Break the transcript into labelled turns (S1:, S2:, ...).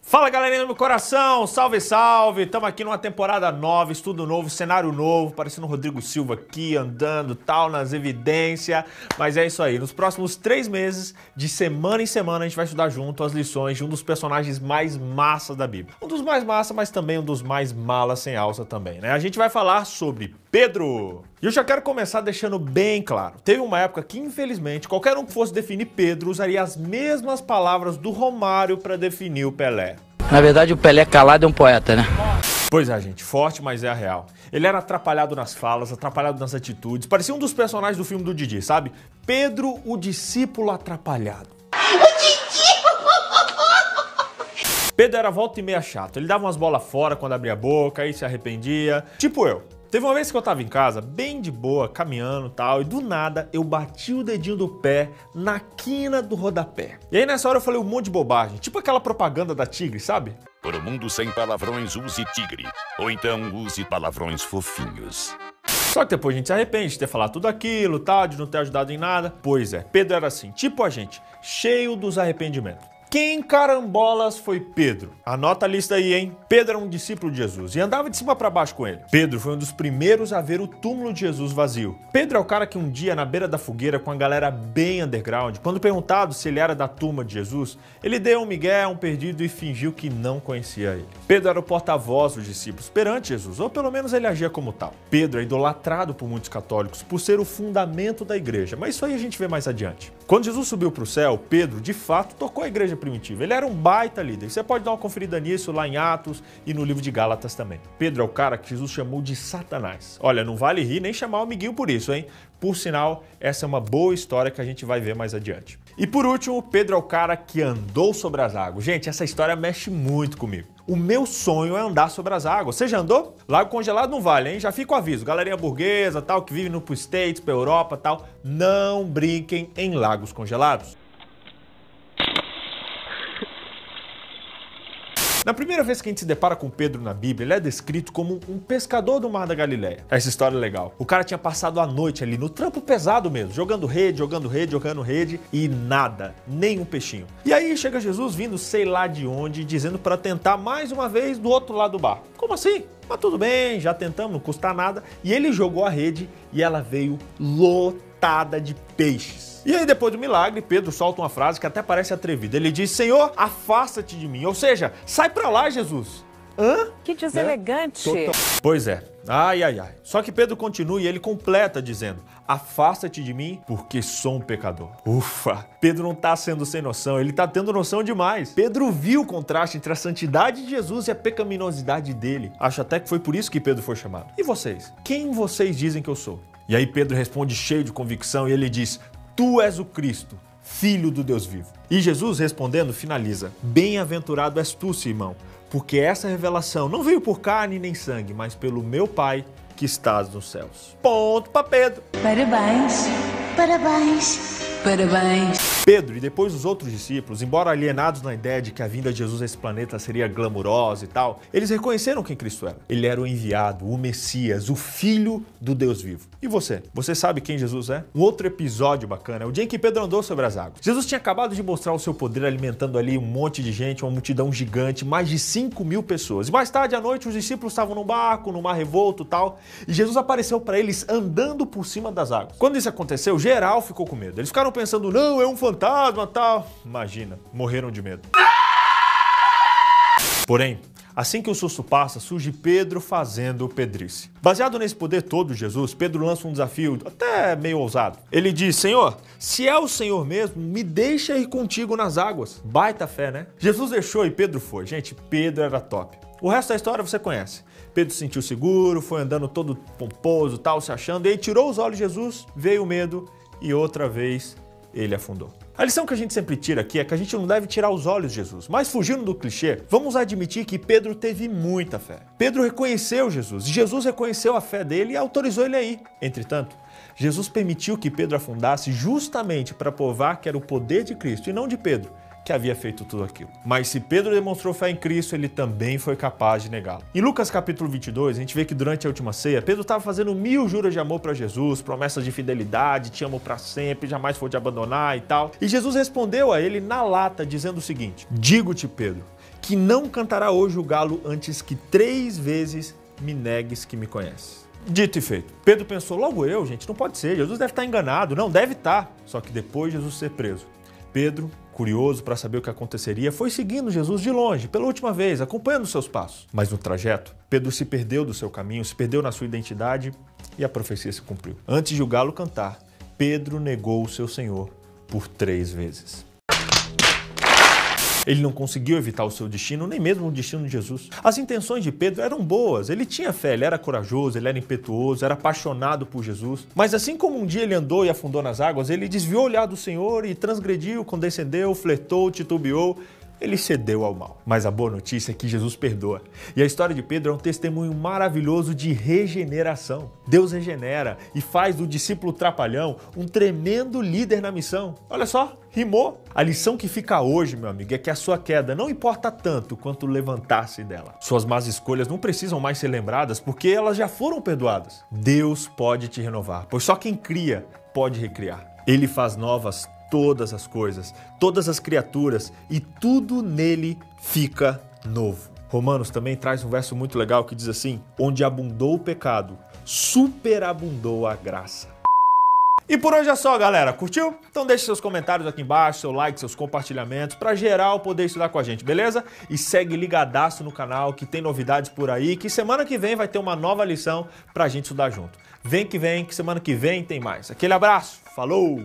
S1: Fala galerinha do meu coração, salve, salve! Estamos aqui numa temporada nova, estudo novo, cenário novo, parecendo o Rodrigo Silva aqui, andando, tal, nas evidências. Mas é isso aí, nos próximos 3 meses, de semana em semana, a gente vai estudar junto as lições de um dos personagens mais massas da Bíblia. Um dos mais massa, mas também um dos mais malas sem alça também, né? A gente vai falar sobre Pedro. E eu já quero começar deixando bem claro. Teve uma época que, infelizmente, qualquer um que fosse definir Pedro usaria as mesmas palavras do Romário para definir o Pelé.
S2: Na verdade, o Pelé calado é um poeta, né?
S1: Pois é, gente, forte, mas é a real. Ele era atrapalhado nas falas, atrapalhado nas atitudes. Parecia um dos personagens do filme do Didi, sabe? Pedro, o discípulo atrapalhado. Pedro era volta e meia chato. Ele dava umas bolas fora quando abria a boca, aí se arrependia. Tipo eu. Teve uma vez que eu tava em casa, bem de boa, caminhando e tal, e do nada eu bati o dedinho do pé na quina do rodapé. E aí nessa hora eu falei um monte de bobagem, tipo aquela propaganda da Tigre, sabe?
S3: Por um mundo sem palavrões, use Tigre. Ou então use palavrões fofinhos.
S1: Só que depois a gente se arrepende de ter falado tudo aquilo, tal, de não ter ajudado em nada. Pois é, Pedro era assim, tipo a gente, cheio dos arrependimentos. Quem carambolas foi Pedro? Anota a lista aí, hein? Pedro era um discípulo de Jesus e andava de cima para baixo com ele. Pedro foi um dos primeiros a ver o túmulo de Jesus vazio. Pedro é o cara que um dia, na beira da fogueira, com a galera bem underground, quando perguntado se ele era da turma de Jesus, ele deu um migué, um perdido e fingiu que não conhecia ele. Pedro era o porta-voz dos discípulos perante Jesus, ou pelo menos ele agia como tal. Pedro é idolatrado por muitos católicos por ser o fundamento da igreja, mas isso aí a gente vê mais adiante. Quando Jesus subiu para o céu, Pedro, de fato, tocou a igreja primitiva. Ele era um baita líder. Você pode dar uma conferida nisso lá em Atos e no livro de Gálatas também. Pedro é o cara que Jesus chamou de Satanás. Olha, não vale rir nem chamar o amiguinho por isso, hein? Por sinal, essa é uma boa história que a gente vai ver mais adiante. E por último, Pedro é o cara que andou sobre as águas. Gente, essa história mexe muito comigo. O meu sonho é andar sobre as águas. Você já andou? Lago congelado não vale, hein? Já fica o aviso. Galerinha burguesa, tal, que vive no pro States, pra Europa, tal, não brinquem em lagos congelados. Na primeira vez que a gente se depara com Pedro na Bíblia, ele é descrito como um pescador do Mar da Galileia. Essa história é legal. O cara tinha passado a noite ali no trampo pesado mesmo, jogando rede e nada, nem um peixinho. E aí chega Jesus vindo sei lá de onde, dizendo para tentar mais uma vez do outro lado do barco. Como assim? Mas tudo bem, já tentamos, não custa nada. E ele jogou a rede e ela veio lotada de peixes. E aí, depois do milagre, Pedro solta uma frase que até parece atrevida. Ele diz, Senhor, afasta-te de mim. Ou seja, sai pra lá, Jesus. Hã?
S4: Que deselegante.
S1: Pois é. Ai, ai, ai. Só que Pedro continua e ele completa dizendo, afasta-te de mim, porque sou um pecador. Ufa! Pedro não tá sendo sem noção, ele tá tendo noção demais. Pedro viu o contraste entre a santidade de Jesus e a pecaminosidade dele. Acho até que foi por isso que Pedro foi chamado. E vocês? Quem vocês dizem que eu sou? E aí Pedro responde cheio de convicção e ele diz, tu és o Cristo, Filho do Deus vivo. E Jesus respondendo finaliza, bem-aventurado és tu, Simão, porque essa revelação não veio por carne nem sangue, mas pelo meu Pai que estás nos céus. Ponto para Pedro.
S4: Parabéns, parabéns, parabéns.
S1: Pedro e depois os outros discípulos, embora alienados na ideia de que a vinda de Jesus a esse planeta seria glamurosa e tal, eles reconheceram quem Cristo era. Ele era o enviado, o Messias, o Filho do Deus vivo. E você? Você sabe quem Jesus é? Um outro episódio bacana é o dia em que Pedro andou sobre as águas. Jesus tinha acabado de mostrar o seu poder alimentando ali um monte de gente, uma multidão gigante, mais de 5.000 pessoas. E mais tarde à noite os discípulos estavam num barco, num mar revolto e tal, e Jesus apareceu para eles andando por cima das águas. Quando isso aconteceu, geral ficou com medo. Eles ficaram pensando, não, é um fantasma, tal. Imagina, morreram de medo. Porém, assim que o susto passa, surge Pedro fazendo pedrice. Baseado nesse poder todo de Jesus, Pedro lança um desafio até meio ousado. Ele diz, Senhor, se é o Senhor mesmo, me deixa ir contigo nas águas. Baita fé, né? Jesus deixou e Pedro foi. Gente, Pedro era top. O resto da história você conhece. Pedro se sentiu seguro, foi andando todo pomposo, tal, se achando, e aí tirou os olhos de Jesus, veio o medo e outra vez ele afundou. A lição que a gente sempre tira aqui é que a gente não deve tirar os olhos de Jesus. Mas fugindo do clichê, vamos admitir que Pedro teve muita fé. Pedro reconheceu Jesus e Jesus reconheceu a fé dele e autorizou ele a ir. Entretanto, Jesus permitiu que Pedro afundasse justamente para provar que era o poder de Cristo e não de Pedro que havia feito tudo aquilo. Mas se Pedro demonstrou fé em Cristo, ele também foi capaz de negá-lo. Em Lucas capítulo 22, a gente vê que durante a última ceia, Pedro estava fazendo 1000 juras de amor para Jesus, promessas de fidelidade, te amo para sempre, jamais vou te abandonar e tal. E Jesus respondeu a ele na lata, dizendo o seguinte, digo-te, Pedro, que não cantará hoje o galo antes que 3 vezes me negues que me conheces. Dito e feito. Pedro pensou, logo eu, gente, não pode ser, Jesus deve estar enganado. Não, deve estar. Só que depois de Jesus ser preso, Pedro, curioso para saber o que aconteceria, foi seguindo Jesus de longe, pela última vez, acompanhando os seus passos. Mas no trajeto, Pedro se perdeu do seu caminho, se perdeu na sua identidade e a profecia se cumpriu. Antes de o galo cantar, Pedro negou o seu Senhor por 3 vezes. Ele não conseguiu evitar o seu destino, nem mesmo o destino de Jesus. As intenções de Pedro eram boas, ele tinha fé, ele era corajoso, ele era impetuoso, era apaixonado por Jesus. Mas assim como um dia ele andou e afundou nas águas, ele desviou o olhar do Senhor e transgrediu, condescendeu, flertou, titubeou. Ele cedeu ao mal. Mas a boa notícia é que Jesus perdoa. E a história de Pedro é um testemunho maravilhoso de regeneração. Deus regenera e faz do discípulo trapalhão um tremendo líder na missão. Olha só, rimou. A lição que fica hoje, meu amigo, é que a sua queda não importa tanto quanto levantar-se dela. Suas más escolhas não precisam mais ser lembradas porque elas já foram perdoadas. Deus pode te renovar, pois só quem cria pode recriar. Ele faz novas todas as coisas, todas as criaturas e tudo nele fica novo. Romanos também traz um verso muito legal que diz assim: onde abundou o pecado, superabundou a graça. E por hoje é só, galera. Curtiu? Então deixe seus comentários aqui embaixo, seu like, seus compartilhamentos, para geral poder estudar com a gente, beleza? E segue ligadaço no canal que tem novidades por aí, que semana que vem vai ter uma nova lição pra gente estudar junto. Vem que semana que vem tem mais. Aquele abraço, falou!